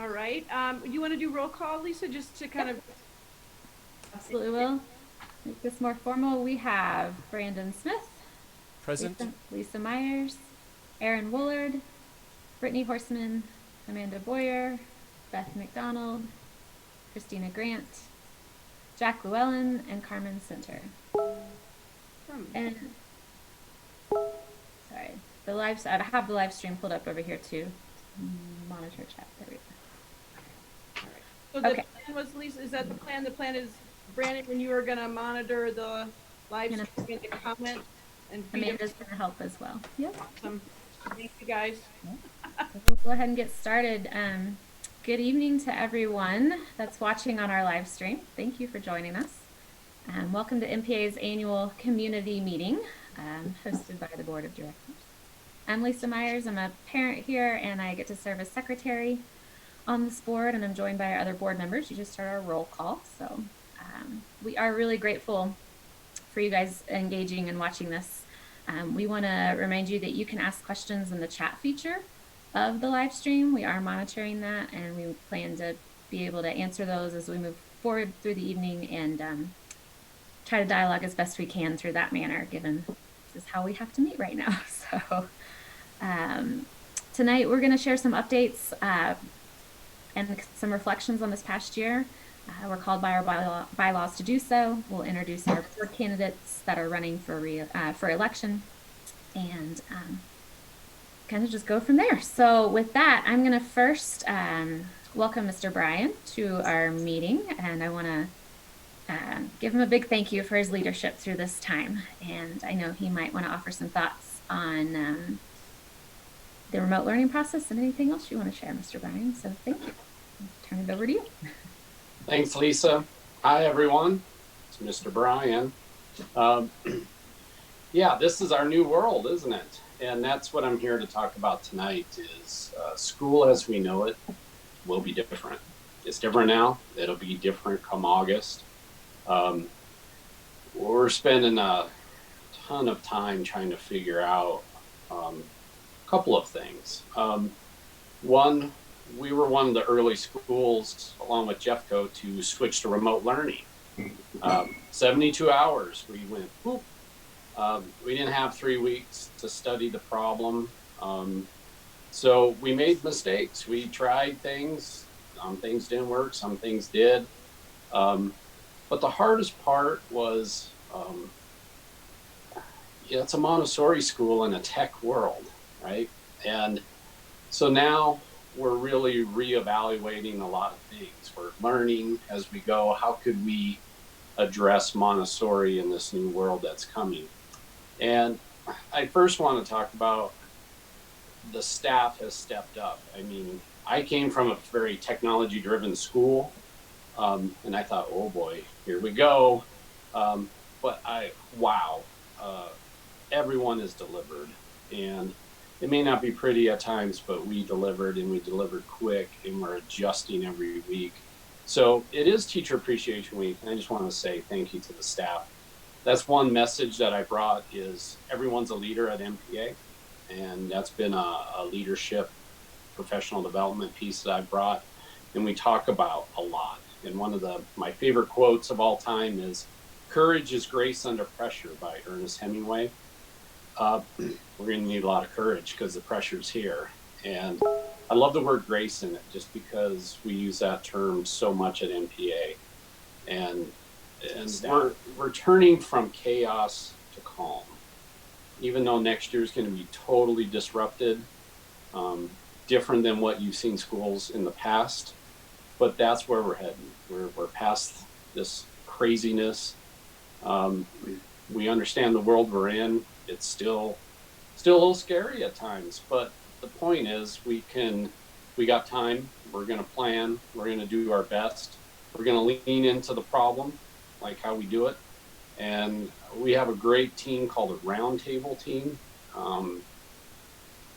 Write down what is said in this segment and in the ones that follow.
All right. You want to do roll call, Lisa, just to kind of. Absolutely will. Make this more formal. We have Brandon Smith, Present. Lisa Myers, Aaron Woolard, Brittany Horseman, Amanda Boyer, Beth McDonald, Christina Grant, Jack Llewellyn, and Carmen Center. And sorry, I have the live stream pulled up over here too. Monitor chat. There we So go. the Okay. plan was, Lisa, is that the plan? The plan is, Brandon, when you are going to monitor the live stream and comment and Amanda's going to help as well. Yep. Awesome. Thank you, guys. So we'll go ahead and get started. Good evening to everyone that's watching on our live stream. Thank you for joining us. Welcome to MPA's annual community meeting hosted by the Board of Directors. I'm Lisa Myers. I'm a parent here and I get to serve as secretary on this board, and I'm joined by our other board members. You just heard our roll call. So we are really grateful for you guys engaging and watching this. We want to remind you that you can ask questions in the chat feature of the live stream. We are monitoring that, and we plan to be able to answer those as we move forward through the evening and try to dialogue as best we can through that manner, given this is how we have to meet right now. So tonight we're going to share some updates and some reflections on this past year. We're called by our bylaws to do so. We'll introduce our board candidates that are running for election, and kind of just go from there. So with that, I'm going to first welcome Mr. Bryan to our meeting, and I want to give him a big thank you for his leadership through this time. And I know he might want to offer some thoughts on the remote learning process and anything else you want to share, Mr. Bryan. So thank you. I'll turn it over to you. Thanks, Lisa. Hi, everyone. It's Mr. Bryan. Yeah, this is our new world, isn't it? And that's what I'm here to talk about tonight is school as we know it will be different. It's different now. It'll be different come August. We're spending a ton of time trying to figure out a couple of things. One, we were one of the early schools, along with Jeffco, to switch to remote learning. 72 hours, we went, whoop. We didn't have 3 weeks to study the problem. So we made mistakes. We tried things. Some things didn't work, some things did. But the hardest part was, it's a Montessori school in a tech world, right? And so now we're really reevaluating a lot of things. We're learning as we go. How could we address Montessori in this new world that's coming? And I first want to talk about the staff has stepped up. I mean, I came from a very technology-driven school, and I thought, oh boy, here we go. But everyone has delivered, and it may not be pretty at times, but we delivered, and we delivered quick, and we're adjusting every week. So it is Teacher Appreciation Week, and I just want to say thank you to the staff. That's one message that I brought is everyone's a leader at MPA, and that's been a leadership professional development piece that I brought, and we talk about a lot. And one of my favorite quotes of all time is, "Courage is grace under pressure" by Ernest Hemingway. We're going to need a lot of courage because the pressure's here. And I love the word grace in it just because we use that term so much at MPA. And we're turning from chaos to calm. Even though next year is going to be totally disrupted, different than what you've seen schools in the past. But that's where we're heading. We're past this craziness. We understand the world we're in. It's still a little scary at times, but the point is we got time. We're going to plan. We're going to do our best. We're going to lean into the problem, like how we do it. And we have a great team called a roundtable team.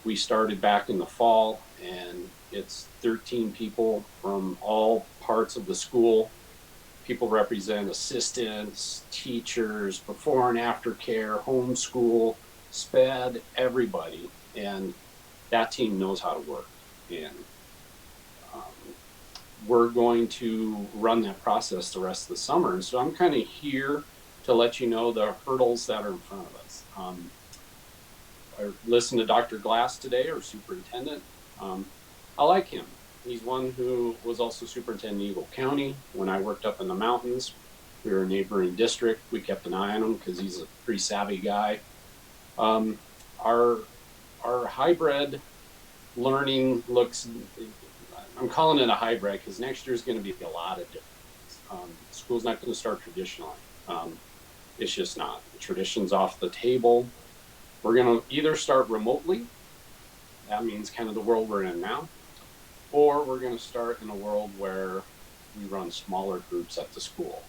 We started back in the fall, and it's 13 people from all parts of the school. People represent assistants, teachers, before and after care, homeschool, SPED, everybody. And that team knows how to work. And we're going to run that process the rest of the summer. And so I'm kind of here to let you know the hurdles that are in front of us. I listened to Dr. Glass today, our superintendent. I like him. He's one who was also superintendent in Eagle County. When I worked up in the mountains, we were a neighboring district. We kept an eye on him because he's a pretty savvy guy. Our hybrid learning looks, I'm calling it a hybrid because next year is going to be a lot of different things. School's not going to start traditionally. It's just not. The tradition's off the table. We're going to either start remotely, that means kind of the world we're in now, or we're going to start in a world where we run smaller groups at the school.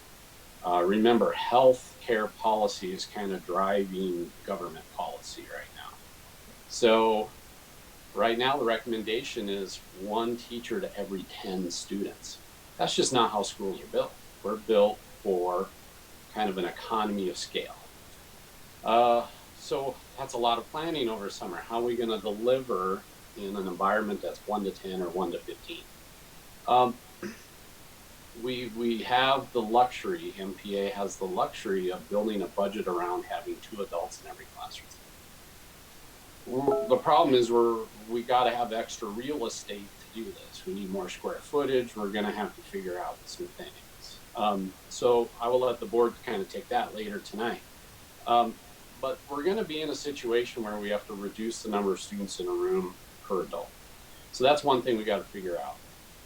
Remember, health care policy is kind of driving government policy right now. So right now the recommendation is 1 teacher to every 10 students. That's just not how schools are built. We're built for kind of an economy of scale. So that's a lot of planning over summer. How are we going to deliver in an environment that's 1 to 10 or 1 to 15? We have the luxury, MPA has the luxury of building a budget around having 2 adults in every classroom. The problem is we got to have extra real estate to do this. We need more square footage. We're going to have to figure out some things. So I will let the board kind of take that later tonight. But we're going to be in a situation where we have to reduce the number of students in a room per adult. So that's one thing we got to figure out.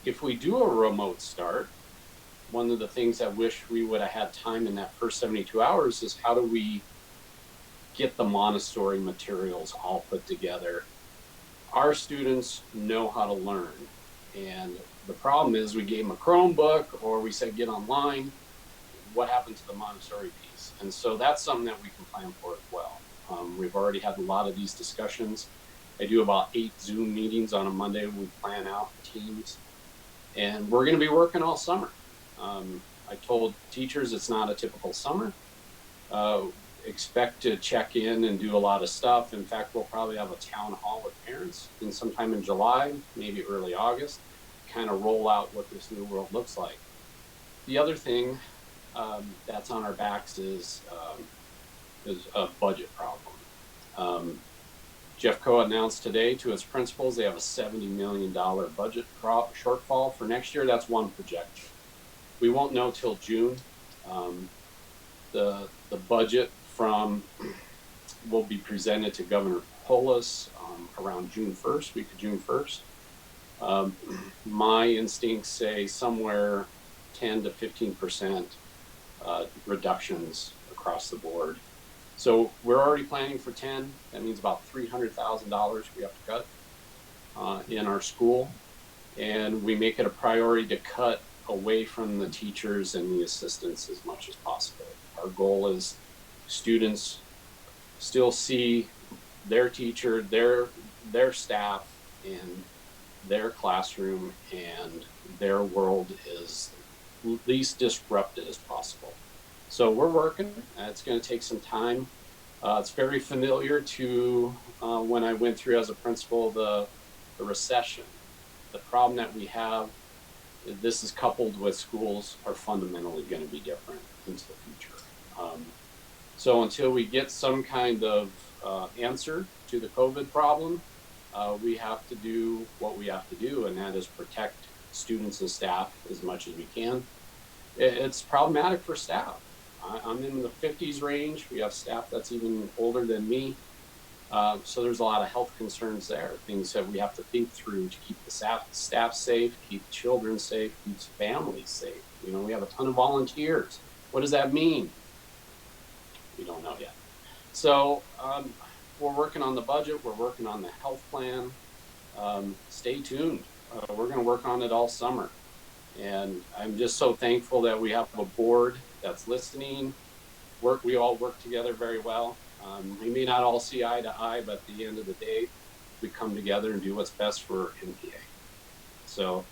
If we do a remote start, one of the things I wish we would have had time in that first 72 hours is how do we get the Montessori materials all put together. Our students know how to learn. And the problem is we gave them a Chromebook or we said get online. What happened to the Montessori piece? And so that's something that we can plan for as well. We've already had a lot of these discussions. I do about 8 Zoom meetings on a Monday. We plan out teams. And we're going to be working all summer. I told teachers it's not a typical summer. Expect to check in and do a lot of stuff. In fact, we'll probably have a town hall with parents in sometime in July, maybe early August, kind of roll out what this new world looks like. The other thing that's on our backs is a budget problem. Jeffco announced today to its principals they have a $70 million budget shortfall for next year. That's one projection. We won't know till June. The budget will be presented to Governor Polis around June 1st, week of June 1st. My instincts say somewhere 10 to 15% reductions across the board. So we're already planning for 10. That means about $300,000 we have to cut in our school. And we make it a priority to cut away from the teachers and the assistants as much as possible. Our goal is students still see their teacher, their staff in their classroom, and their world is least disrupted as possible. So we're working. It's going to take some time. It's very familiar to when I went through as a principal the recession. The problem that we have, this is coupled with schools are fundamentally going to be different into the future. So until we get some kind of answer to the COVID problem, we have to do what we have to do, and that is protect students and staff as much as we can. It's problematic for staff. I'm in the 50s range. We have staff that's even older than me. So there's a lot of health concerns there, things that we have to think through to keep the staff safe, keep children safe, keep families safe. You know, we have a ton of volunteers. What does that mean? We don't know yet. So we're working on the budget. We're working on the health plan. Stay tuned. We're going to work on it all summer. And I'm just so thankful that we have a board that's listening. We all work together very well. We may not all see eye to eye, but at the end of the day, we come together and do what's best for MPA. So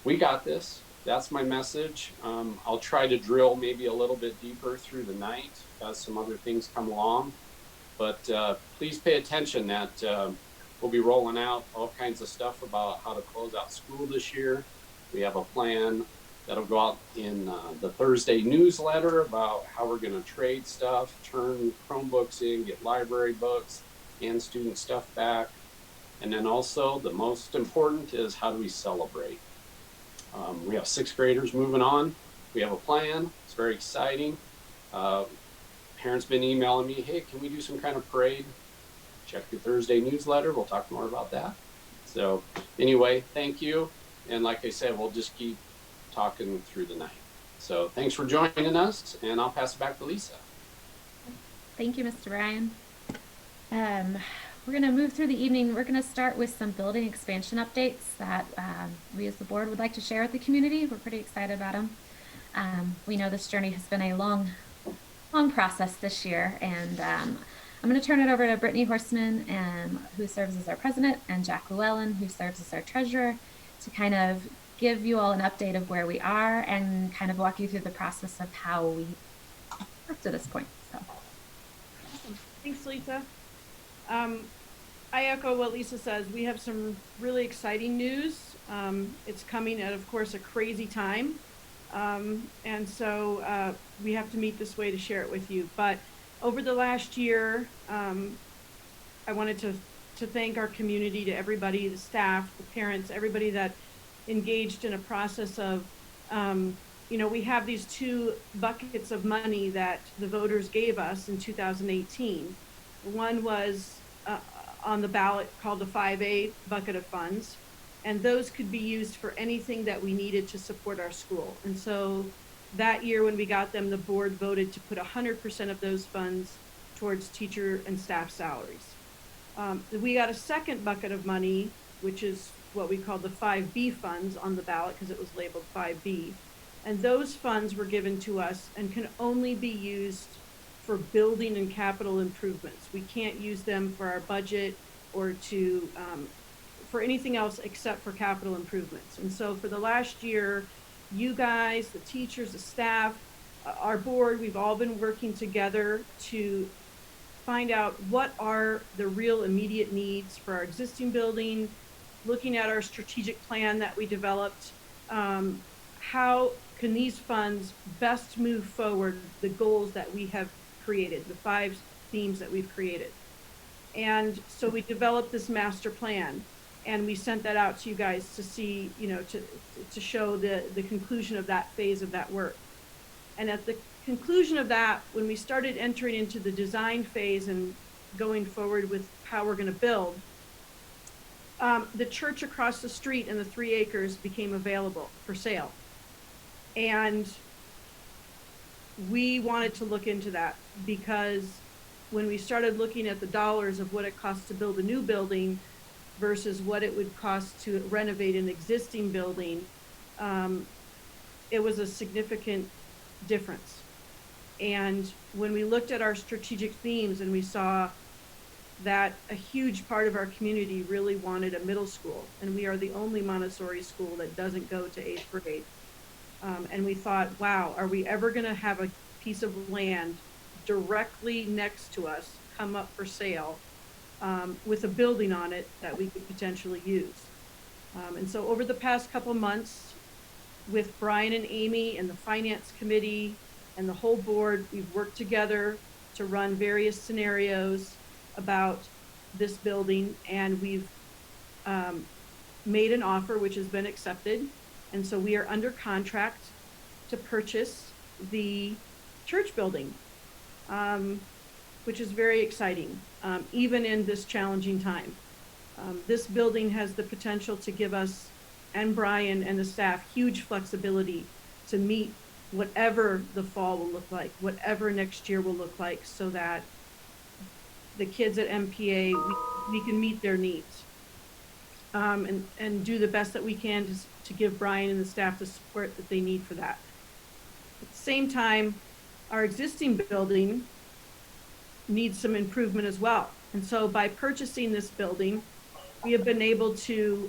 we got this. That's my message. I'll try to drill maybe a little bit deeper through the night as some other things come along. But please pay attention that we'll be rolling out all kinds of stuff about how to close out school this year. We have a plan that'll go out in the Thursday newsletter about how we're going to trade stuff, turn Chromebooks in, get library books and student stuff back. And then also the most important is how do we celebrate? We have 6th graders moving on. We have a plan. It's very exciting. Parents been emailing me, hey, can we do some kind of parade? Check your Thursday newsletter. We'll talk more about that. So anyway, thank you. And like I said, we'll just keep talking through the night. So thanks for joining us, and I'll pass it back to Lisa. Thank you, Mr. Ryan. We're going to move through the evening. We're going to start with some building expansion updates that we as the board would like to share with the community. We're pretty excited about them. We know this journey has been a long process this year, and I'm going to turn it over to Brittany Horstman, who serves as our president, and Jack Llewellyn, who serves as our treasurer, to kind of give you all an update of where we are and kind of walk you through the process of how we got to this point. So. Awesome. Thanks, Lisa. I echo what Lisa says. We have some really exciting news. It's coming at, of course, a crazy time. And so we have to meet this way to share it with you. But over the last year, I wanted to thank our community, to everybody, the staff, the parents, everybody that engaged in a process of, we have these 2 buckets of money that the voters gave us in 2018. One was on the ballot called the 5A bucket of funds, and those could be used for anything that we needed to support our school. And so that year when we got them, the board voted to put 100% of those funds towards teacher and staff salaries. We got a second bucket of money, which is what we call the 5B funds on the ballot because it was labeled 5B. And those funds were given to us and can only be used for building and capital improvements. We can't use them for our budget or to for anything else except for capital improvements. And so for the last year, you guys, the teachers, the staff, our board, we've all been working together to find out what are the real immediate needs for our existing building, looking at our strategic plan that we developed. How can these funds best move forward the goals that we have created, the 5 themes that we've created? And so we developed this master plan, and we sent that out to you guys to see, to show the conclusion of that phase of that work. And at the conclusion of that, when we started entering into the design phase and going forward with how we're going to build, the church across the street and the 3 acres became available for sale. And we wanted to look into that because when we started looking at the dollars of what it costs to build a new building versus what it would cost to renovate an existing building, it was a significant difference. And when we looked at our strategic themes and we saw that a huge part of our community really wanted a middle school, and we are the only Montessori school that doesn't go to 8th grade. And we thought, wow, are we ever going to have a piece of land directly next to us come up for sale with a building on it that we could potentially use? And so over the past couple months, with Brian and Amy and the finance committee and the whole board, we've worked together to run various scenarios about this building, and we've made an offer which has been accepted. And so we are under contract to purchase the church building, which is very exciting, even in this challenging time. This building has the potential to give us and Brian and the staff huge flexibility to meet whatever the fall will look like, whatever next year will look like, so that the kids at MPA, we can meet their needs. And do the best that we can to give Brian and the staff the support that they need for that. At the same time, our existing building needs some improvement as well. And so by purchasing this building, we have been able to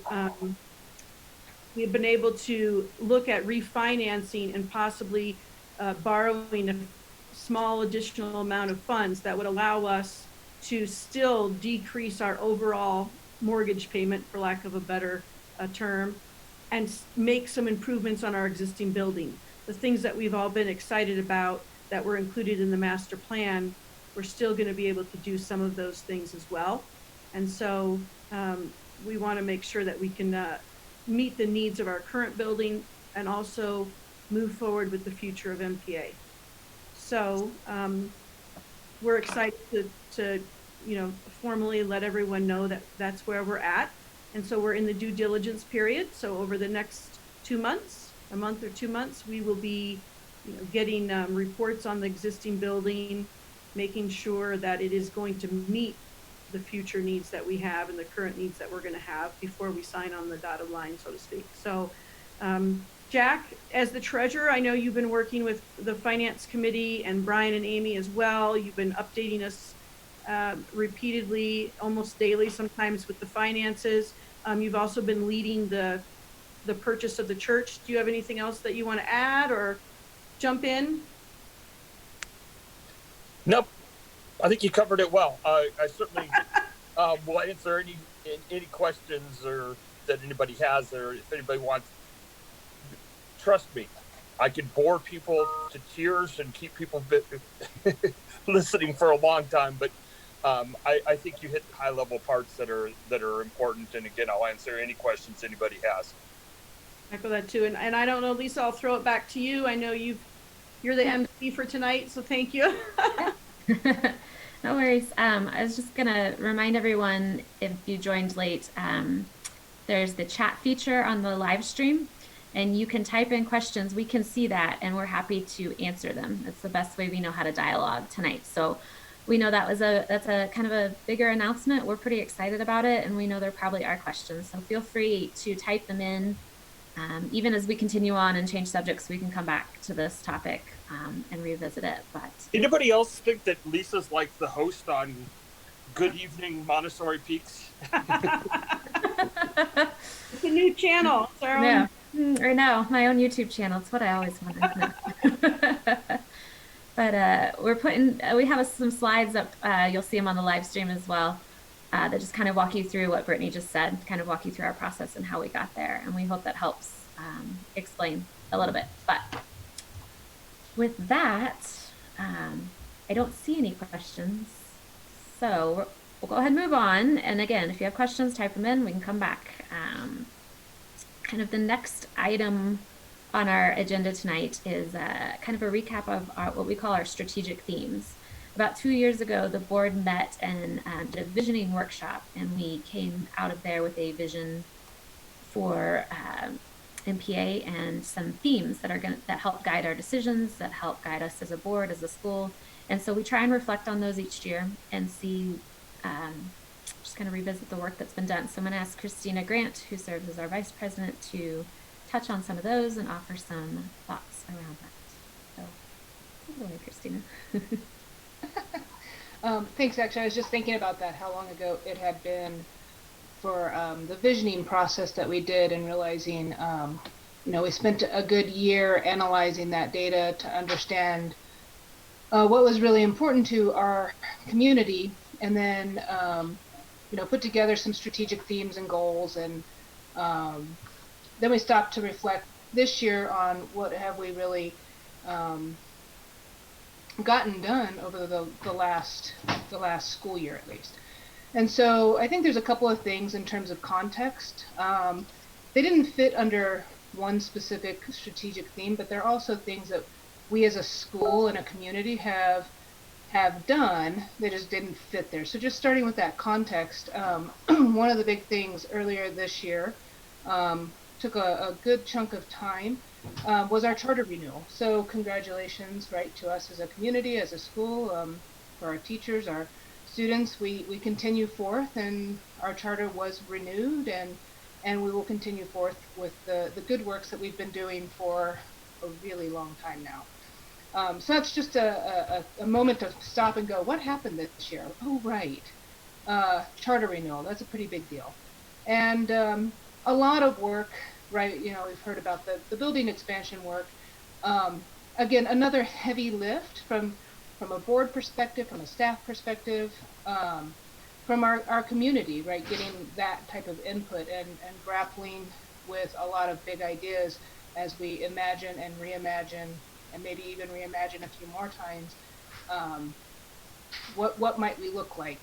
look at refinancing and possibly borrowing a small additional amount of funds that would allow us to still decrease our overall mortgage payment, for lack of a better term, and make some improvements on our existing building. The things that we've all been excited about that were included in the master plan, we're still going to be able to do some of those things as well. And so we want to make sure that we can meet the needs of our current building and also move forward with the future of MPA. So we're excited to formally let everyone know that that's where we're at. And so we're in the due diligence period. So over the next 2 months, a month or 2 months, we will be getting reports on the existing building, making sure that it is going to meet the future needs that we have and the current needs that we're going to have before we sign on the dotted line, so to speak. So Jack, as the treasurer, I know you've been working with the finance committee and Brian and Amy as well. You've been updating us repeatedly, almost daily sometimes, with the finances. You've also been leading the purchase of the church. Do you have anything else that you want to add or jump in? Nope, I think you covered it well. I certainly will answer any questions or that anybody has, or if anybody wants. Trust me, I can bore people to tears and keep people listening for a long time, but I think you hit high level parts that are important. And again, I'll answer any questions anybody has. Echo that too. And I don't know, Lisa, I'll throw it back to you. I know you're the MC for tonight, so thank you. No worries. I was just gonna remind everyone, if you joined late, there's the chat feature on the live stream, and you can type in questions. We can see that, and we're happy to answer them. That's the best way we know how to dialogue tonight. So we know that's a kind of a bigger announcement. We're pretty excited about it, and we know there probably are questions. So feel free to type them in. Even as we continue on and change subjects, we can come back to this topic and revisit it. But anybody else think that Lisa's like the host on Good Evening Montessori Peaks? It's a new channel. It's our own. Yeah, or no, my own YouTube channel. It's what I always wanted. But we have some slides up. You'll see them on the live stream as well. That just kind of walk you through what Brittany just said, kind of walk you through our process and how we got there. And we hope that helps explain a little bit. But with that, I don't see any questions. So we'll go ahead and move on. And again, if you have questions, type them in. We can come back. Kind of the next item on our agenda tonight is kind of a recap of what we call our strategic themes. About 2 years ago, the board met and did a visioning workshop, and we came out of there with a vision for MPA and some themes that help guide our decisions, that help guide us as a board, as a school. And so we try and reflect on those each year and see, just kind of revisit the work that's been done. So I'm going to ask Christina Grant, who serves as our vice president, to touch on some of those and offer some thoughts around that. So, take it away, Christina. Thanks. Actually, I was just thinking about that, how long ago it had been for the visioning process that we did, and realizing, we spent a good year analyzing that data to understand what was really important to our community, and then, put together some strategic themes and goals. And then we stopped to reflect this year on what have we really gotten done over the last school year, at least. And so I think there's a couple of things in terms of context. They didn't fit under one specific strategic theme, but there are also things that we as a school and a community have done. They just didn't fit there. So just starting with that context, one of the big things earlier this year, took a good chunk of time, was our charter renewal. So congratulations, right, to us as a community, as a school, for our teachers, our students. We continue forth, and our charter was renewed, and we will continue forth with the good works that we've been doing for a really long time now. So that's just a moment to stop and go, what happened this year? Oh, right. Charter renewal, that's a pretty big deal. And a lot of work, right? We've heard about the building expansion work. Again, another heavy lift from a board perspective, from a staff perspective, from our community, right? Getting that type of input and grappling with a lot of big ideas as we imagine and reimagine, and maybe even reimagine a few more times, what might we look like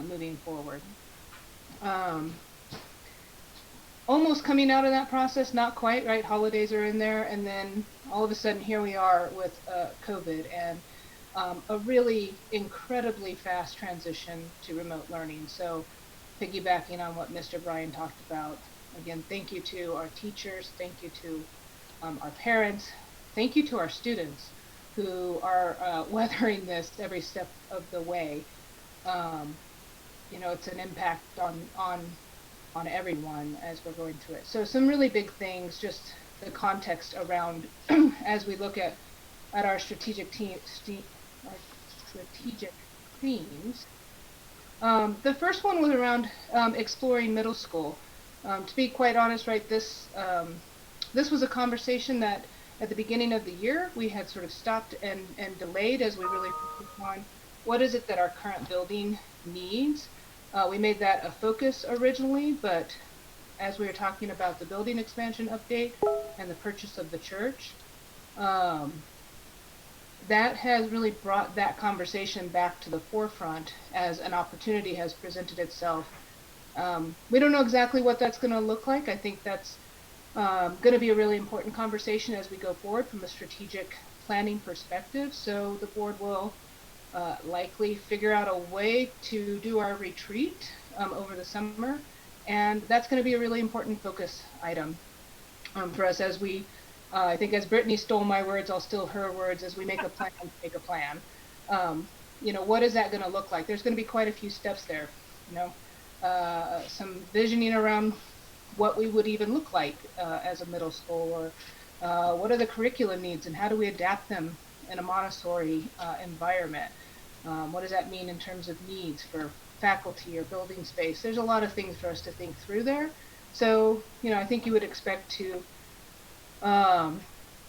moving forward. Almost coming out of that process, not quite, right? Holidays are in there, and then all of a sudden here we are with COVID and a really incredibly fast transition to remote learning. So piggybacking on what Mr. Bryan talked about, again, thank you to our teachers, thank you to our parents, thank you to our students who are weathering this every step of the way. You know, it's an impact on everyone as we're going through it. So some really big things, just the context around as we look at our strategic themes. The first one was around exploring middle school. To be quite honest, right, this was a conversation that at the beginning of the year we had sort of stopped and delayed as we really focused on what is it that our current building needs. We made that a focus originally, but as we were talking about the building expansion update and the purchase of the church, that has really brought that conversation back to the forefront as an opportunity has presented itself. We don't know exactly what that's going to look like. I think that's going to be a really important conversation as we go forward from a strategic planning perspective. So the board will likely figure out a way to do our retreat over the summer, and that's going to be a really important focus item for us as we, I think as Brittany stole my words, I'll steal her words, as we make a plan, make a plan. You know, what is that going to look like? There's going to be quite a few steps there, you know, some visioning around what we would even look like as a middle school, or what are the curriculum needs and how do we adapt them in a Montessori environment. What does that mean in terms of needs for faculty or building space? There's a lot of things for us to think through there. So, you know, I think you would expect to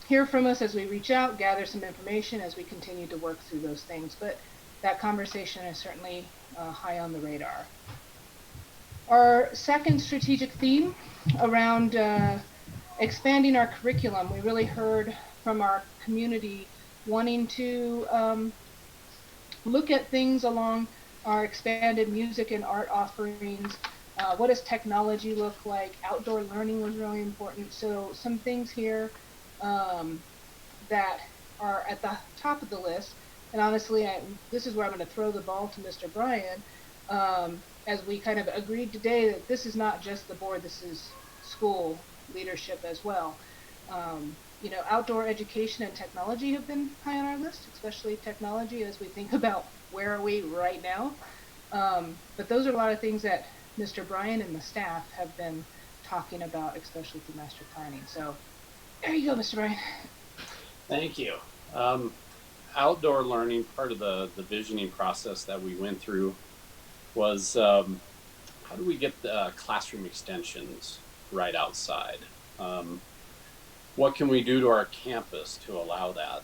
hear from us as we reach out, gather some information as we continue to work through those things. But that conversation is certainly high on the radar. Our second strategic theme around expanding our curriculum, we really heard from our community wanting to look at things along our expanded music and art offerings. What does technology look like? Outdoor learning was really important. So some things here that are at the top of the list. And honestly, this is where I'm going to throw the ball to Mr. Bryan. As we kind of agreed today that this is not just the board, this is school leadership as well. You know, outdoor education and technology have been high on our list, especially technology as we think about where are we right now. But those are a lot of things that Mr. Bryan and the staff have been talking about, especially through master planning. So there you go, Mr. Bryan. Thank you. Outdoor learning, part of the visioning process that we went through was how do we get the classroom extensions right outside? What can we do to our campus to allow that?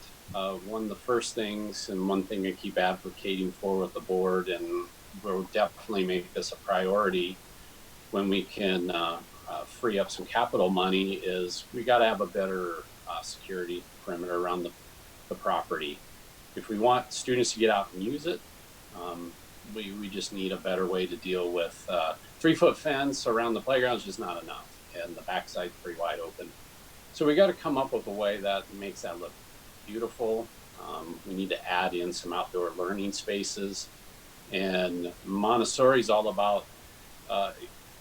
One of the first things, and one thing I keep advocating for with the board, and we'll definitely make this a priority when we can free up some capital money, is we got to have a better security perimeter around the property. If we want students to get out and use it, we just need a better way to deal with 3-foot fence around the playground is just not enough, and the backside's pretty wide open. So we got to come up with a way that makes that look beautiful. We need to add in some outdoor learning spaces, and Montessori is all about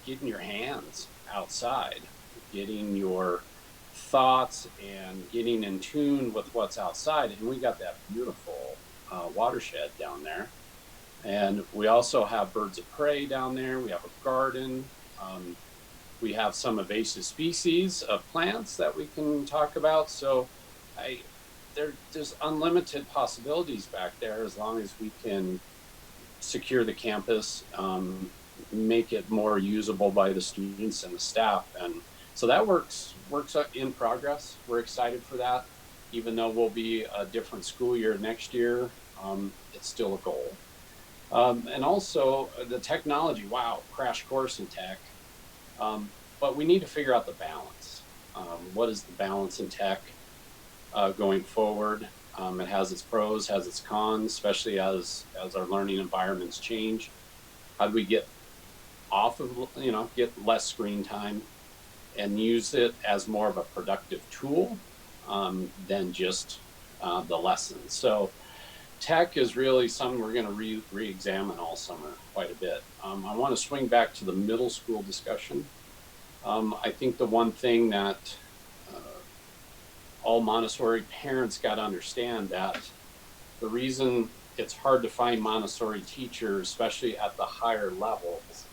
getting your hands outside, getting your thoughts and getting in tune with what's outside. And we got that beautiful watershed down there. And we also have birds of prey down there. We have a garden. We have some invasive species of plants that we can talk about. So there's unlimited possibilities back there as long as we can secure the campus, make it more usable by the students and the staff. And so that works in progress. We're excited for that. Even though we'll be a different school year next year, it's still a goal. And also the technology, wow, crash course in tech. but we need to figure out the balance. What is the balance in tech going forward? It has its pros, has its cons, especially as our learning environments change. How do we get off of, get less screen time and use it as more of a productive tool than just the lessons? So tech is really something we're going to re-examine all summer quite a bit. I want to swing back to the middle school discussion. I think the one thing that all Montessori parents got to understand, that the reason it's hard to find Montessori teachers, especially at the higher levels,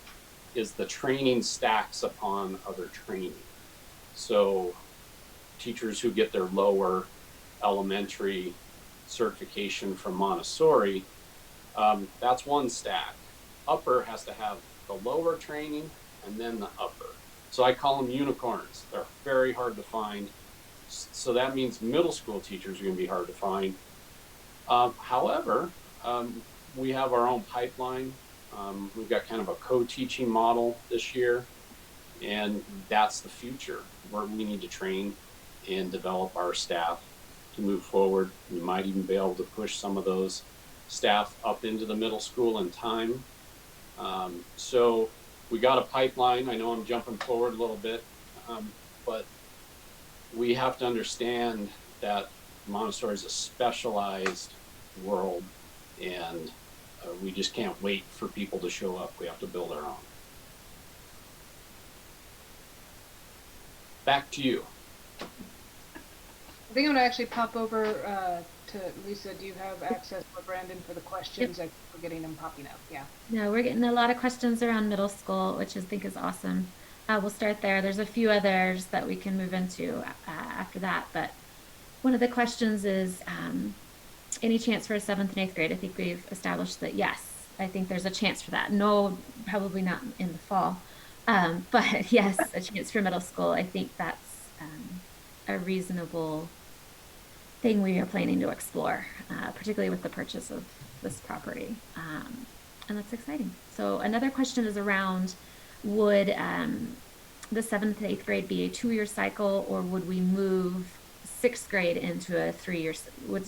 is the training stacks upon other training. So teachers who get their lower elementary certification from Montessori, that's one stack. Upper has to have the lower training and then the upper. So I call them unicorns. They're very hard to find. So that means middle school teachers are going to be hard to find. However, we have our own pipeline. We've got kind of a co-teaching model this year, and that's the future where we need to train and develop our staff to move forward. We might even be able to push some of those staff up into the middle school in time. So we got a pipeline. I know I'm jumping forward a little bit, but we have to understand that Montessori is a specialized world, and we just can't wait for people to show up. We have to build our own. Back to you. I think I'm gonna actually pop over to Lisa. Do you have access for Brandon for the questions? Yep. We're getting them popping up. Yeah. No, we're getting a lot of questions around middle school, which I think is awesome. We'll start there. There's a few others that we can move into after that, but one of the questions is any chance for a 7th and 8th grade? I think we've established that yes, I think there's a chance for that. No, probably not in the fall, but yes, a chance for middle school. I think that's a reasonable thing we are planning to explore, particularly with the purchase of this property, and that's exciting. So another question is around, would the 7th and 8th grade be a 2-year cycle, or would we move 6th grade into a 3-year?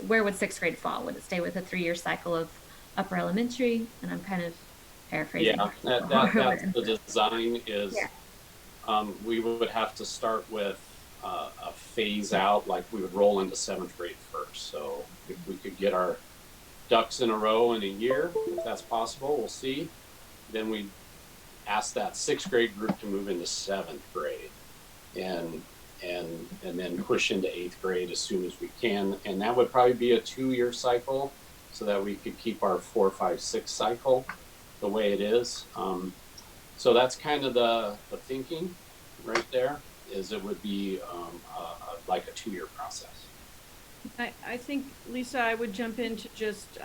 Where would 6th grade fall? Would it stay with a 3-year cycle of upper elementary? And I'm kind of paraphrasing. Yeah, that's the design is. Yeah. We would have to start with a phase out, like we would roll into 7th grade first. So if we could get our ducks in a row in a year, if that's possible, we'll see. Then we ask that 6th grade group to move into 7th grade, and then push into 8th grade as soon as we can. And that would probably be a 2-year cycle, so that we could keep our 4, 5, 6 cycle the way it is. So that's kind of the thinking right there, is it would be like a 2-year process. I think, Lisa, I would jump in to just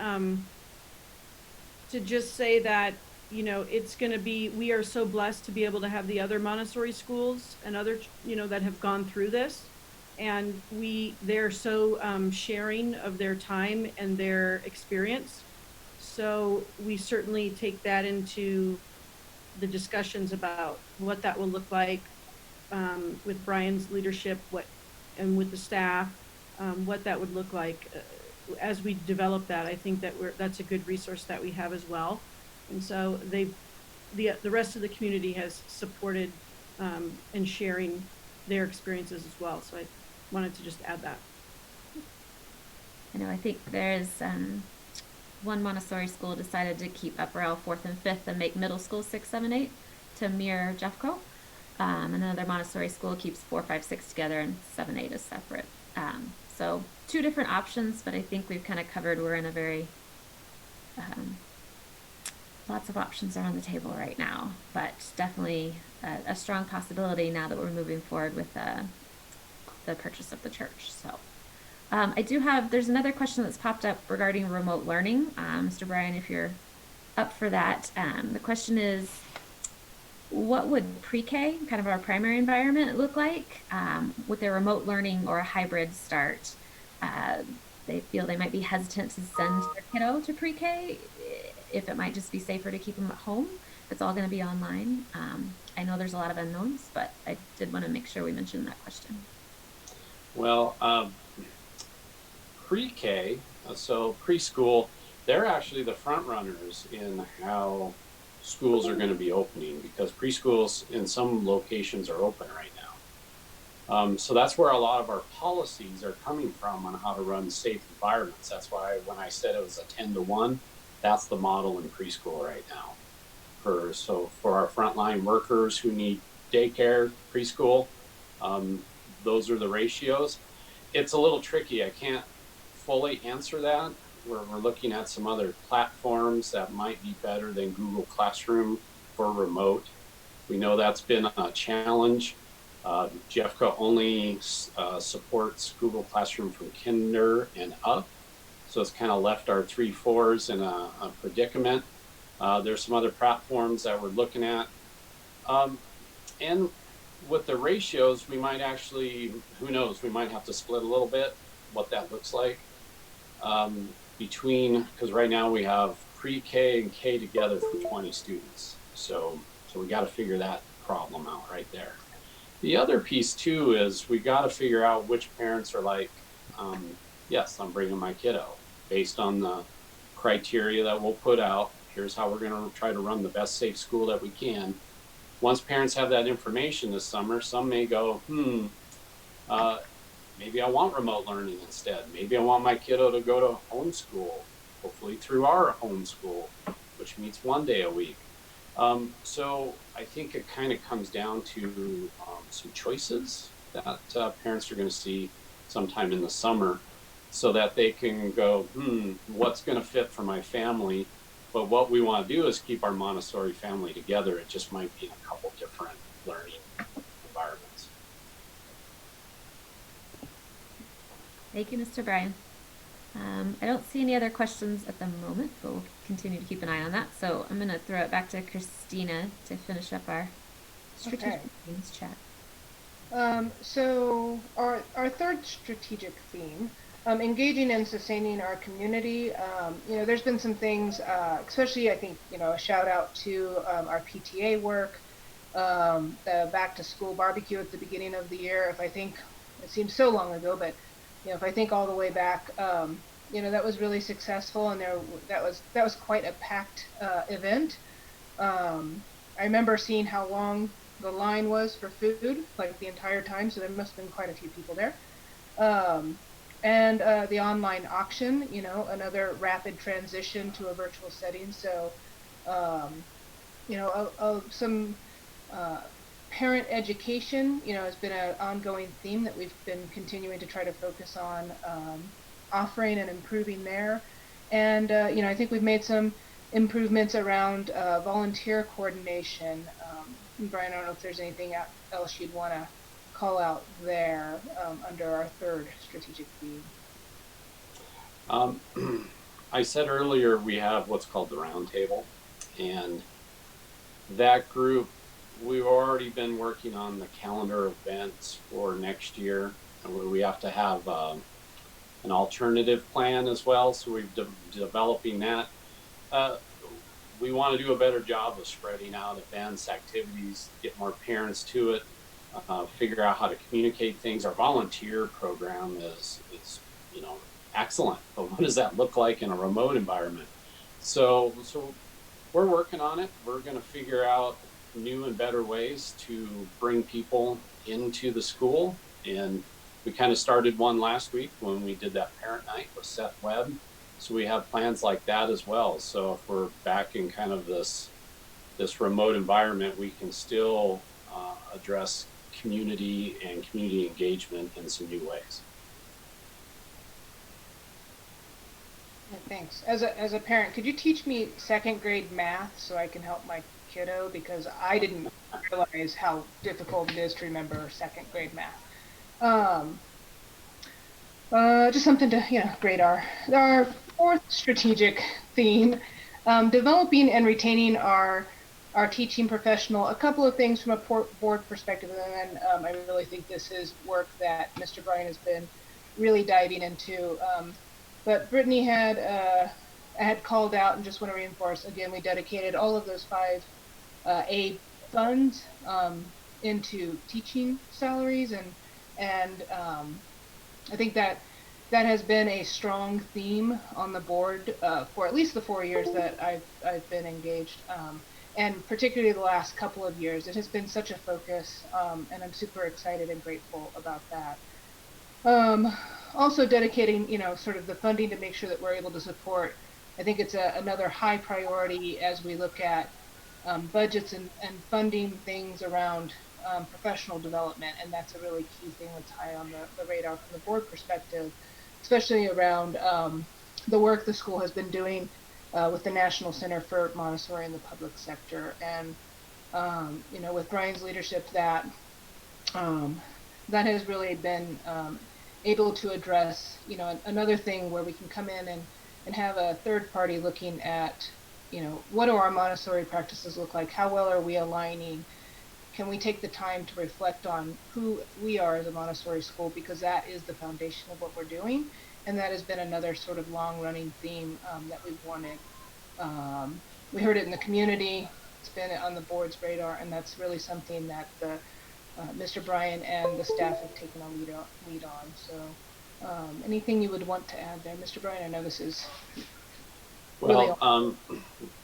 say that, it's going to be, we are so blessed to be able to have the other Montessori schools and other, that have gone through this. And they're so sharing of their time and their experience. So we certainly take that into the discussions about what that will look like with Brian's leadership, and with the staff, what that would look like as we develop that. I think that's a good resource that we have as well. And so the rest of the community has supported and sharing their experiences as well. So I wanted to just add that. I think there's one Montessori school decided to keep upper L 4th and 5th and make middle school 6, 7, 8 to mirror Jeffco. Another Montessori school keeps 4, 5, 6 together and 7, 8 is separate. So 2 different options, but I think we've kind of covered, we're in a very, lots of options are on the table right now, but definitely a strong possibility now that we're moving forward with the purchase of the church. So there's another question that's popped up regarding remote learning. Mr. Brian, if you're up for that, the question is, what would pre-K, kind of our primary environment, look like with their remote learning or a hybrid start? They feel they might be hesitant to send their kiddo to pre-K if it might just be safer to keep them at home. it's all going to be online. I know there's a lot of unknowns, but I did want to make sure we mentioned that question. Well, pre-K, so preschool, they're actually the front runners in how schools are going to be opening, because preschools in some locations are open right now. So that's where a lot of our policies are coming from on how to run safe environments. That's why when I said it was a 10-to-1, that's the model in preschool right now. So for our frontline workers who need daycare, preschool, those are the ratios. It's a little tricky. I can't fully answer that. We're looking at some other platforms that might be better than Google Classroom for remote. We know that's been a challenge. Jeffco only supports Google Classroom from kinder and up. So it's kind of left our 3-4s in a predicament. There's some other platforms that we're looking at. And with the ratios, we might actually, who knows, we might have to split a little bit what that looks like between, because right now we have pre-K and K together for 20 students. So we got to figure that problem out right there. The other piece too is we got to figure out which parents are like, yes, I'm bringing my kiddo based on the criteria that we'll put out. Here's how we're going to try to run the best safe school that we can. Once parents have that information this summer, some may go, maybe I want remote learning instead. Maybe I want my kiddo to go to homeschool, hopefully through our homeschool, which meets 1 day a week. So I think it kind of comes down to some choices that parents are going to see sometime in the summer, so that they can go, what's going to fit for my family? But what we want to do is keep our Montessori family together. It just might be in a couple different learning environments. Thank you, Mr. Bryan. I don't see any other questions at the moment, but we'll continue to keep an eye on that. So I'm going to throw it back to Christina to finish up our strategic themes chat. So our third strategic theme, engaging and sustaining our community. There's been some things, especially I think, a shout out to our PTA work, the back to school barbecue at the beginning of the year. If I think, it seems so long ago, but if I think all the way back, that was really successful, and that was quite a packed event. I remember seeing how long the line was for food, like the entire time, so there must have been quite a few people there. And the online auction, another rapid transition to a virtual setting. So, some parent education, has been an ongoing theme that we've been continuing to try to focus on offering and improving there. And, I think we've made some improvements around volunteer coordination. Brian, I don't know if there's anything else you'd want to call out there under our third strategic theme. I said earlier we have what's called the roundtable, and that group, we've already been working on the calendar events for next year, and we have to have an alternative plan as well, so we're developing that. We want to do a better job of spreading out events, activities, get more parents to it, figure out how to communicate things. Our volunteer program is excellent, but what does that look like in a remote environment? So we're working on it. We're going to figure out new and better ways to bring people into the school, and we kind of started one last week when we did that parent night with Seth Webb. So we have plans like that as well. So if we're back in kind of this remote environment, we can still address community and community engagement in some new ways. Thanks. As a parent, could you teach me second grade math so I can help my kiddo? Because I didn't realize how difficult it is to remember second grade math. Just something to grade our fourth strategic theme, developing and retaining our teaching professional. A couple of things from a board perspective, and then I really think this is work that Mr. Bryan has been really diving into. But Brittany had called out, and just want to reinforce again, we dedicated all of those 5 a fund into teaching salaries, and I think that has been a strong theme on the board for at least the 4 years that I've been engaged, and particularly the last couple of years. It has been such a focus, and I'm super excited and grateful about that. Also dedicating, sort of the funding to make sure that we're able to support. I think it's another high priority as we look at budgets and funding things around professional development, and that's a really key thing that's high on the radar from the board perspective, especially around the work the school has been doing with the National Center for Montessori in the public sector, and with Brian's leadership, that has really been able to address, another thing where we can come in and have a third party looking at, what do our Montessori practices look like? How well are we aligning? Can we take the time to reflect on who we are as a Montessori school? Because that is the foundation of what we're doing. And that has been another sort of long running theme that we've wanted. We heard it in the community. It's been on the board's radar, and that's really something that Mr. Bryan and the staff have taken a lead on. So anything you would want to add there, Mr. Bryan? I know this is well,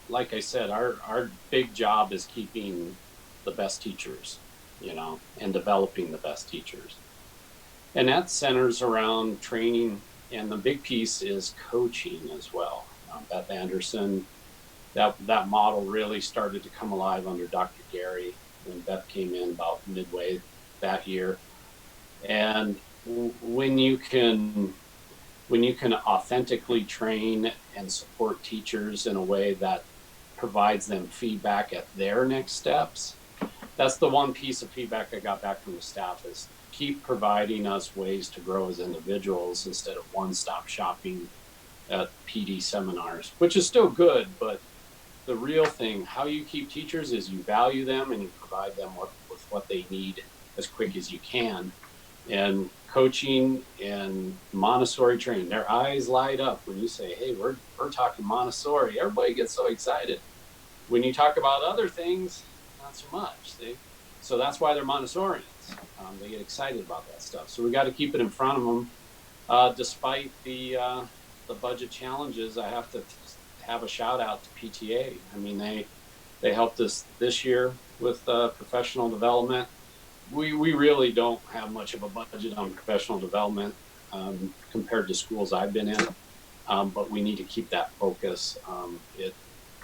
like I said, our big job is keeping the best teachers, and developing the best teachers. And that centers around training, and the big piece is coaching as well. Beth Anderson, that model really started to come alive under Dr. Gary when Beth came in about midway that year. And when you can authentically train and support teachers in a way that provides them feedback at their next steps, that's the one piece of feedback I got back from the staff, is keep providing us ways to grow as individuals instead of one-stop shopping at PD seminars, which is still good, but the real thing, how you keep teachers, is you value them and you provide them with what they need as quick as you can. And coaching and Montessori training, their eyes light up when you say, hey, we're talking Montessori. Everybody gets so excited. When you talk about other things, not so much. So that's why they're Montessorians. They get excited about that stuff. So we got to keep it in front of them. Despite the budget challenges, I have to have a shout out to PTA. I mean, they helped us this year with professional development. We really don't have much of a budget on professional development compared to schools I've been in, but we need to keep that focus.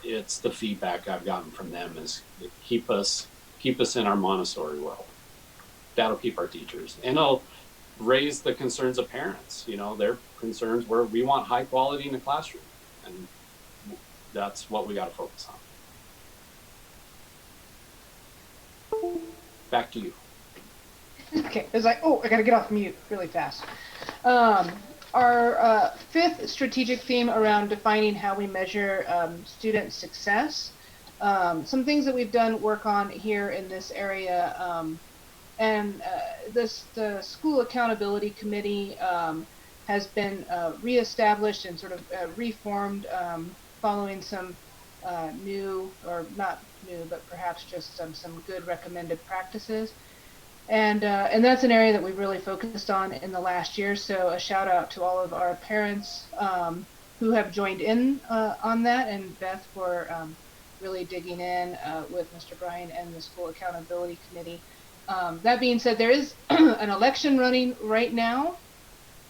It's the feedback I've gotten from them is keep us in our Montessori world. That'll keep our teachers, and it'll raise the concerns of parents. Their concerns where we want high quality in the classroom, and that's what we got to focus on. Back to you. Okay, it's like, I gotta get off mute really fast. Our fifth strategic theme around defining how we measure student success. Some things that we've done work on here in this area, and the School Accountability Committee has been reestablished and sort of reformed following some new, or not new, but perhaps just some good recommended practices. And that's an area that we've really focused on in the last year. So a shout out to all of our parents who have joined in on that, and Beth for really digging in with Mr. Bryan and the School Accountability Committee. That being said, there is an election running right now,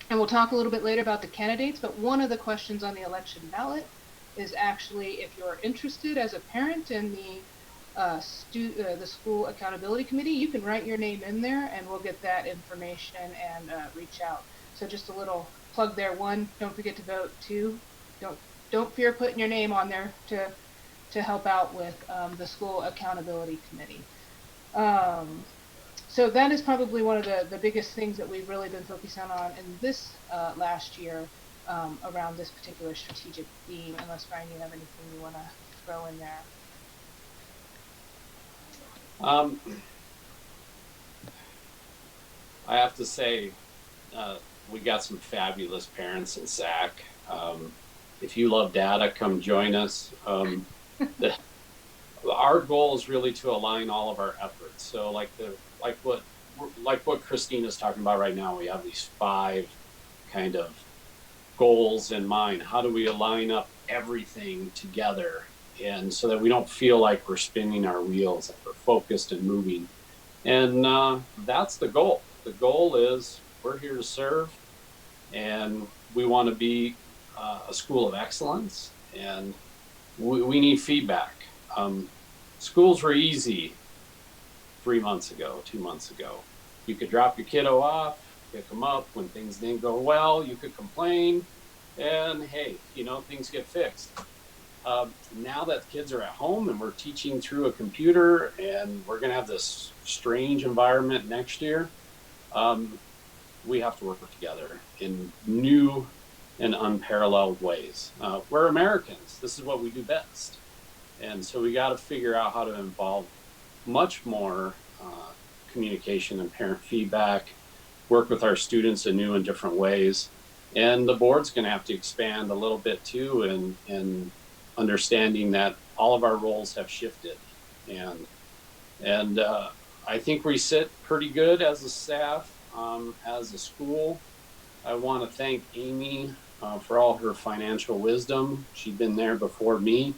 and we'll talk a little bit later about the candidates, but one of the questions on the election ballot is actually if you're interested as a parent in the School Accountability Committee, you can write your name in there and we'll get that information and reach out. So just a little plug there. One, don't forget to vote. Two, don't fear putting your name on there to help out with the School Accountability Committee. So that is probably one of the biggest things that we've really been focusing on in this last year around this particular strategic theme, unless Brian, you have anything you want to throw in there. I have to say, we got some fabulous parents in SAC. If you love data, come join us. our goal is really to align all of our efforts. So like what Christina's talking about right now, we have these 5 kind of goals in mind. How do we align up everything together, and so that we don't feel like we're spinning our wheels, that we're focused and moving? And that's the goal. The goal is we're here to serve, and we want to be a school of excellence, and we need feedback. Schools were easy 3 months ago, 2 months ago. You could drop your kiddo off, pick them up. When things didn't go well, you could complain, and hey, things get fixed. Now that kids are at home and we're teaching through a computer, and we're going to have this strange environment next year, we have to work together in new and unparalleled ways. We're Americans. This is what we do best. And so we got to figure out how to involve much more communication and parent feedback, work with our students in new and different ways. And the board's going to have to expand a little bit too, in understanding that all of our roles have shifted. And I think we sit pretty good as a staff, as a school. I want to thank Amy for all her financial wisdom. She'd been there before me.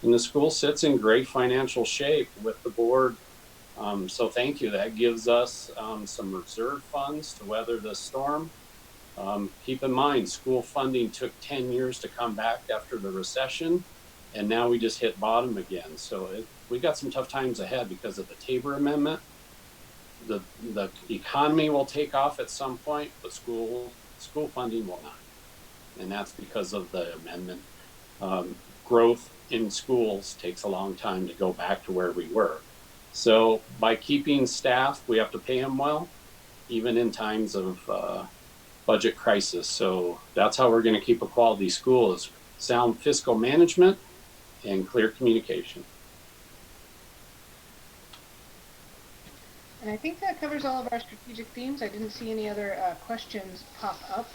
And the school sits in great financial shape with the board. So thank you. That gives us some reserve funds to weather the storm. Keep in mind, school funding took 10 years to come back after the recession, and now we just hit bottom again. So we got some tough times ahead because of the Tabor Amendment. The economy will take off at some point, but school funding will not. And that's because of the amendment. Growth in schools takes a long time to go back to where we were. So by keeping staff, we have to pay them well, even in times of budget crisis. So that's how we're going to keep a quality school, is sound fiscal management and clear communication. And I think that covers all of our strategic themes. I didn't see any other questions pop up,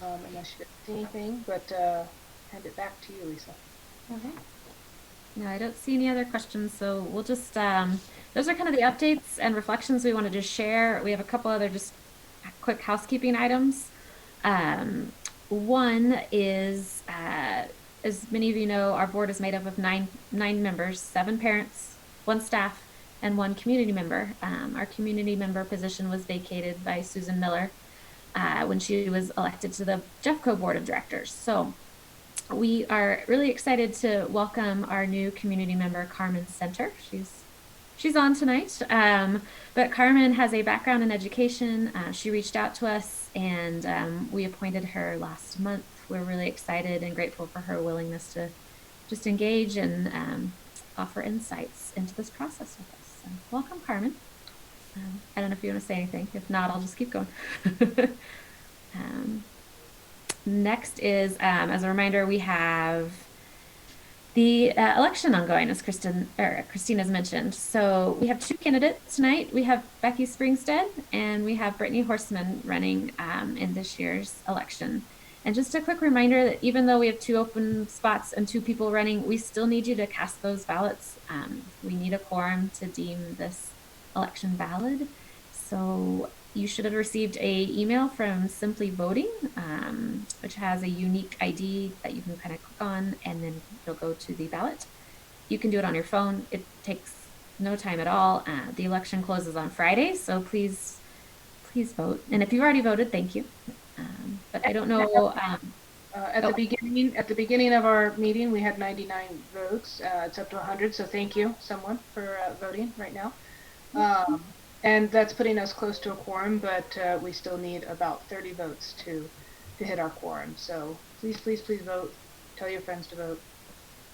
unless you didn't see anything, but hand it back to you, Lisa. Okay. No, I don't see any other questions, so we'll just, those are kind of the updates and reflections we wanted to share. We have a couple other just quick housekeeping items. One is, as many of you know, our board is made up of nine members, 7 parents, 1 staff, and 1 community member. Our community member position was vacated by Susan Miller when she was elected to the Jeffco Board of Directors. So we are really excited to welcome our new community member, Carmen Center. She's on tonight, but Carmen has a background in education. She reached out to us, and we appointed her last month. We're really excited and grateful for her willingness to just engage and offer insights into this process with us. So welcome, Carmen. I don't know if you want to say anything. If not, I'll just keep going. Next is, as a reminder, we have the election ongoing, as Christina's mentioned. So we have 2 candidates tonight. We have Becky Springstead and we have Brittany Horseman running in this year's election. And just a quick reminder that even though we have 2 open spots and 2 people running, we still need you to cast those ballots. We need a quorum to deem this election valid. So you should have received an email from Simply Voting, which has a unique ID that you can kind of click on, and then you'll go to the ballot. You can do it on your phone. It takes no time at all. The election closes on Friday, so please vote. And if you've already voted, thank you. But I don't know. At the beginning of our meeting, we had 99 votes. It's up to 100, so thank you, someone, for voting right now. And that's putting us close to a quorum, but we still need about 30 votes to hit our quorum. So please vote. Tell your friends to vote.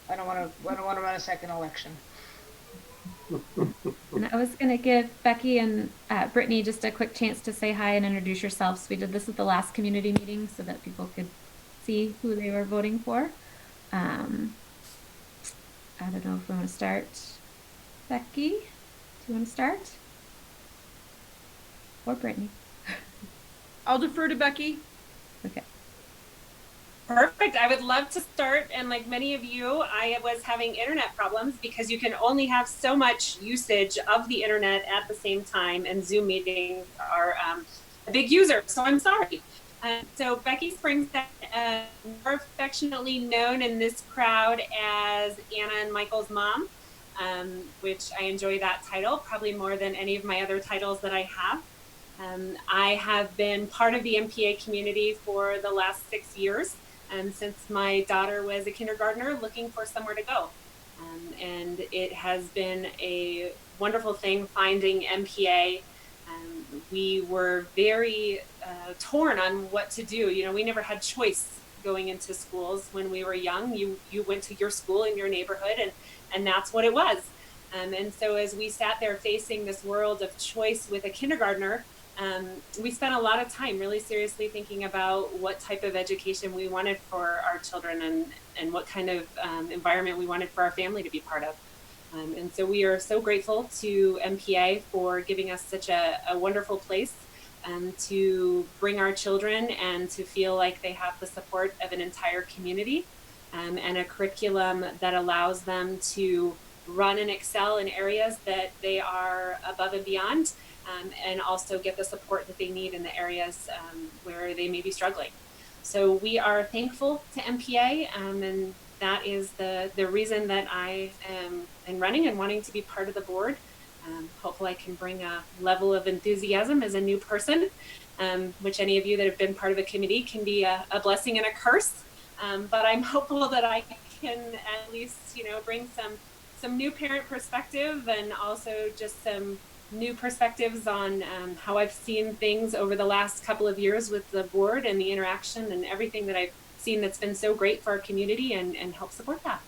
I don't want to run a second election. And I was going to give Becky and Brittany just a quick chance to say hi and introduce yourselves. We did this at the last community meeting so that people could see who they were voting for. I don't know if we want to start. Becky, do you want to start? Or Brittany? I'll defer to Becky. Okay. Perfect. I would love to start. And like many of you, I was having internet problems because you can only have so much usage of the internet at the same time. And Zoom meetings are a big user. So I'm sorry. So Becky Springstead, more affectionately known in this crowd as Anna and Michael's mom, which I enjoy that title probably more than any of my other titles that I have. I have been part of the MPA community for the last 6 years. Since my daughter was a kindergartner looking for somewhere to go. And it has been a wonderful thing finding MPA. We were very torn on what to do. You know, we never had choice going into schools when we were young. You went to your school in your neighborhood, and that's what it was. And so as we sat there facing this world of choice with a kindergartner, we spent a lot of time really seriously thinking about what type of education we wanted for our children and what kind of environment we wanted for our family to be part of. And so we are so grateful to MPA for giving us such a wonderful place to bring our children and to feel like they have the support of an entire community and a curriculum that allows them to run and excel in areas that they are above and beyond. And also get the support that they need in the areas where they may be struggling. So we are thankful to MPA, and that is the reason that I am running and wanting to be part of the board. Hopefully I can bring a level of enthusiasm as a new person, which any of you that have been part of a committee can be a blessing and a curse. But I'm hopeful that I can at least, bring some new parent perspective and also just some new perspectives on how I've seen things over the last couple of years with the board and the interaction and everything that I've seen that's been so great for our community and help support that.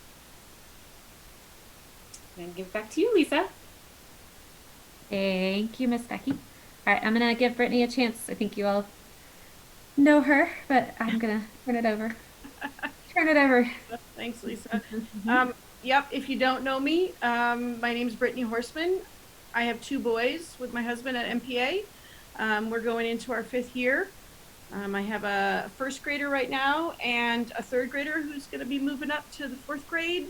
And give it back to you, Lisa. Thank you, Miss Becky. All right, I'm gonna give Brittany a chance. I think you all know her, but I'm gonna turn it over. Turn it over. Thanks, Lisa. Yep, if you don't know me, my name's Brittany Horseman. I have 2 boys with my husband at MPA. We're going into our 5th year. I have a 1st grader right now and a 3rd grader who's going to be moving up to the 4th grade.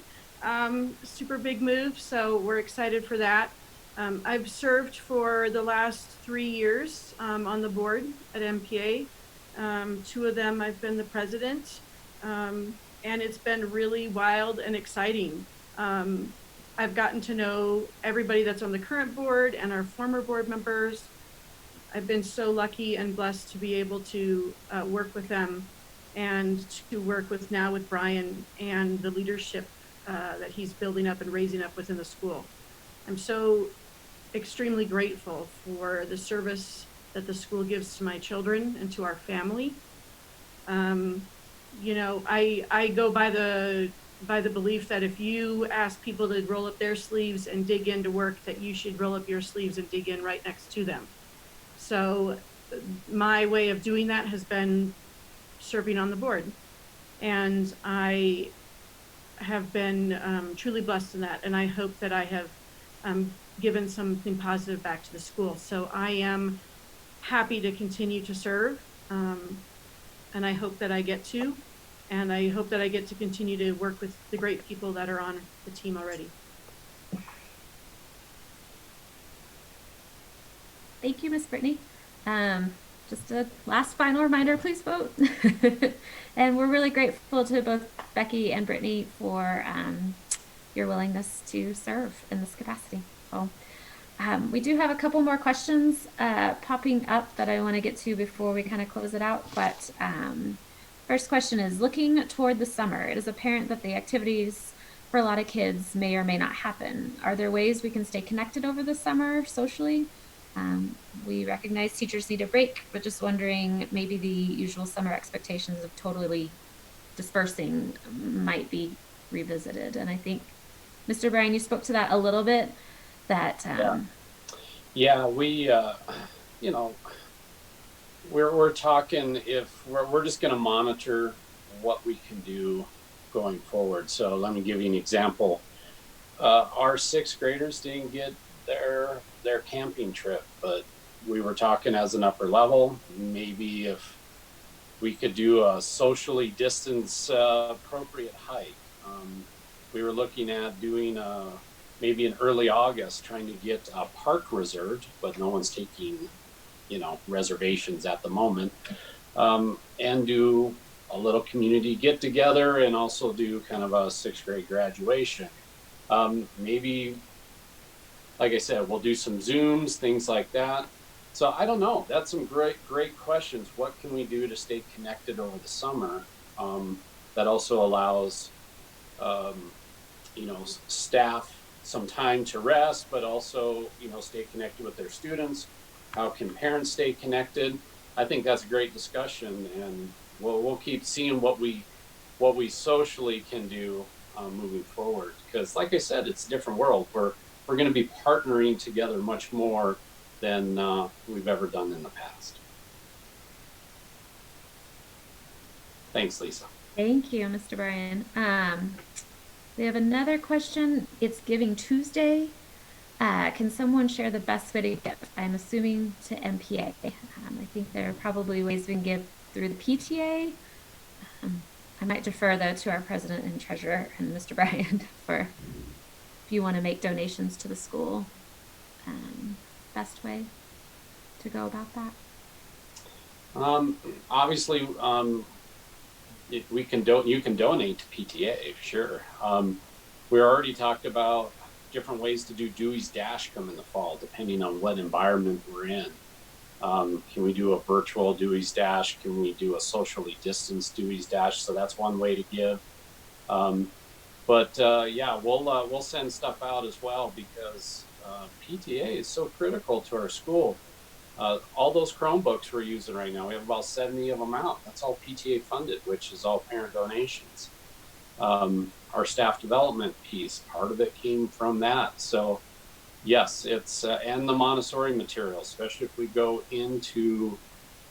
Super big move, so we're excited for that. I've served for the last 3 years on the board at MPA. 2 of them I've been the president, and it's been really wild and exciting. I've gotten to know everybody that's on the current board and our former board members. I've been so lucky and blessed to be able to work with them and to work with Brian and the leadership that he's building up and raising up within the school. I'm so extremely grateful for the service that the school gives to my children and to our family. I go by the belief that if you ask people to roll up their sleeves and dig into work, that you should roll up your sleeves and dig in right next to them. So my way of doing that has been serving on the board. And I have been truly blessed in that. And I hope that I have given something positive back to the school. So I am happy to continue to serve. And I hope that I get to. And I hope that I get to continue to work with the great people that are on the team already. Thank you, Miss Brittany. Just a last final reminder, please vote. And we're really grateful to both Becky and Brittany for your willingness to serve in this capacity. So we do have a couple more questions popping up that I want to get to before we kind of close it out. But first question is, looking toward the summer, it is apparent that the activities for a lot of kids may or may not happen. Are there ways we can stay connected over the summer socially? We recognize teachers need a break, but just wondering, maybe the usual summer expectations of totally dispersing might be revisited. And I think, Mr. Bryan, you spoke to that a little bit, that we we're talking, if we're just going to monitor what we can do going forward. So let me give you an example. Our 6th graders didn't get their camping trip, but we were talking as an upper level, maybe if We could do a socially distance appropriate hike. We were looking at doing maybe in early August, trying to get a park reserved, but no one's taking, reservations at the moment. And do a little community get together and also do kind of a 6th grade graduation. Maybe, like I said, we'll do some Zooms, things like that. So I don't know. That's some great questions. What can we do to stay connected over the summer? That also allows, staff some time to rest, but also, stay connected with their students. How can parents stay connected? I think that's a great discussion, and we'll keep seeing what we socially can do moving forward. Because, like I said, it's a different world. We're going to be partnering together much more than we've ever done in the past. Thanks, Lisa. Thank you, Mr. Bryan. We have another question. It's Giving Tuesday. Can someone share the best way to give? I'm assuming to MPA. I think there are probably ways we can give through the PTA. I might defer, though, to our president and treasurer and Mr. Bryan for if you want to make donations to the school. Best way to go about that? Obviously, you can donate to PTA, sure. We already talked about different ways to do Dewey's Dash come in the fall, depending on what environment we're in. Can we do a virtual Dewey's Dash? Can we do a socially distanced Dewey's Dash? So that's one way to give. Yeah, we'll send stuff out as well, because PTA is so critical to our school. All those Chromebooks we're using right now, we have about 70 of them out. That's all PTA funded, which is all parent donations. Our staff development piece, part of it came from that. So yes, it's and the Montessori material, especially if we go into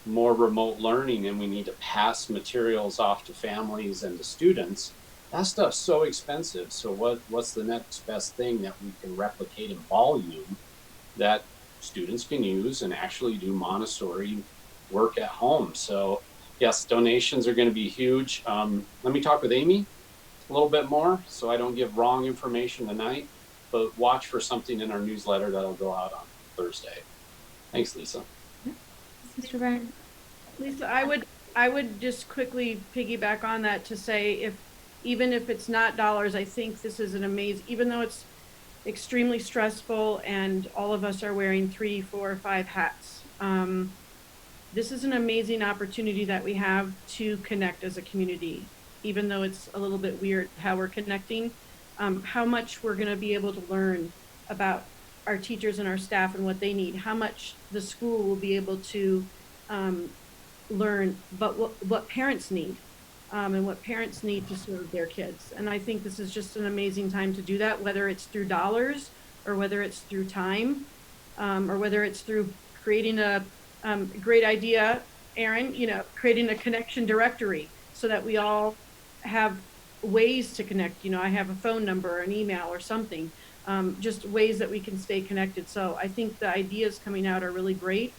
more remote learning and we need to pass materials off to families and to students. That stuff's so expensive. So what's the next best thing that we can replicate in volume that students can use and actually do Montessori work at home? So yes, donations are going to be huge. Let me talk with Amy a little bit more so I don't give wrong information tonight, but watch for something in our newsletter that'll go out on Thursday. Thanks, Lisa. Mr. Bryan. Lisa, I would just quickly piggyback on that to say, even if it's not dollars, I think this is an amazing, even though it's extremely stressful and all of us are wearing 3, 4, 5 hats. This is an amazing opportunity that we have to connect as a community, even though it's a little bit weird how we're connecting, how much we're going to be able to learn about our teachers and our staff and what they need, how much the school will be able to learn, but what parents need. And what parents need to serve their kids. And I think this is just an amazing time to do that, whether it's through dollars or whether it's through time, or whether it's through creating a great idea, Aaron, creating a connection directory so that we all have ways to connect. I have a phone number or an email or something, just ways that we can stay connected. So I think the ideas coming out are really great.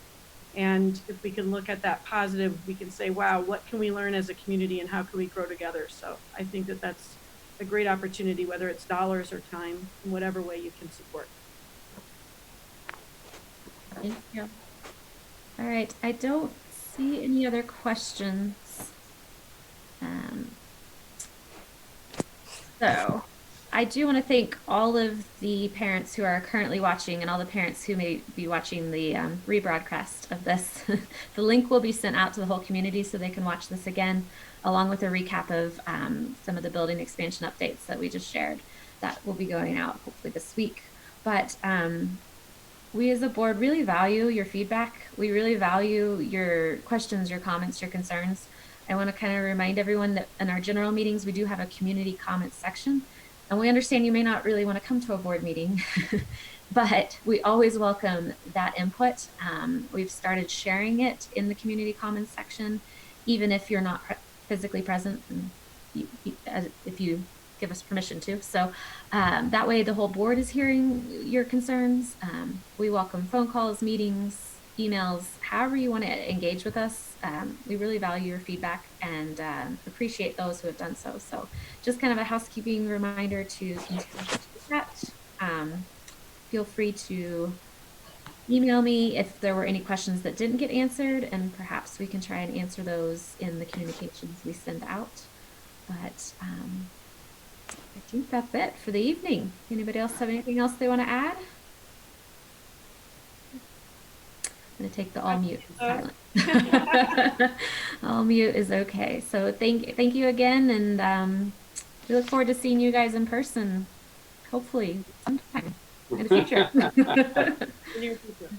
And if we can look at that positive, we can say, wow, what can we learn as a community and how can we grow together? So I think that that's a great opportunity, whether it's dollars or time, in whatever way you can support. Thank you. All right, I don't see any other questions. So I do want to thank all of the parents who are currently watching and all the parents who may be watching the rebroadcast of this. The link will be sent out to the whole community so they can watch this again, along with a recap of some of the building expansion updates that we just shared. That will be going out hopefully this week. But we as a board really value your feedback. We really value your questions, your comments, your concerns. I want to kind of remind everyone that in our general meetings, we do have a community comments section. And we understand you may not really want to come to a board meeting, but we always welcome that input. We've started sharing it in the community comments section, even if you're not physically present, and if you give us permission to. So that way the whole board is hearing your concerns. We welcome phone calls, meetings, emails, however you want to engage with us. We really value your feedback and appreciate those who have done so. So just kind of a housekeeping reminder to continue to do that. Feel free to email me if there were any questions that didn't get answered, and perhaps we can try and answer those in the communications we send out. But I think that's it for the evening. Anybody else have anything else they want to add? I'm going to take the all mute silent. All mute is okay. So thank you again, and we look forward to seeing you guys in person, hopefully sometime in the future. In your future.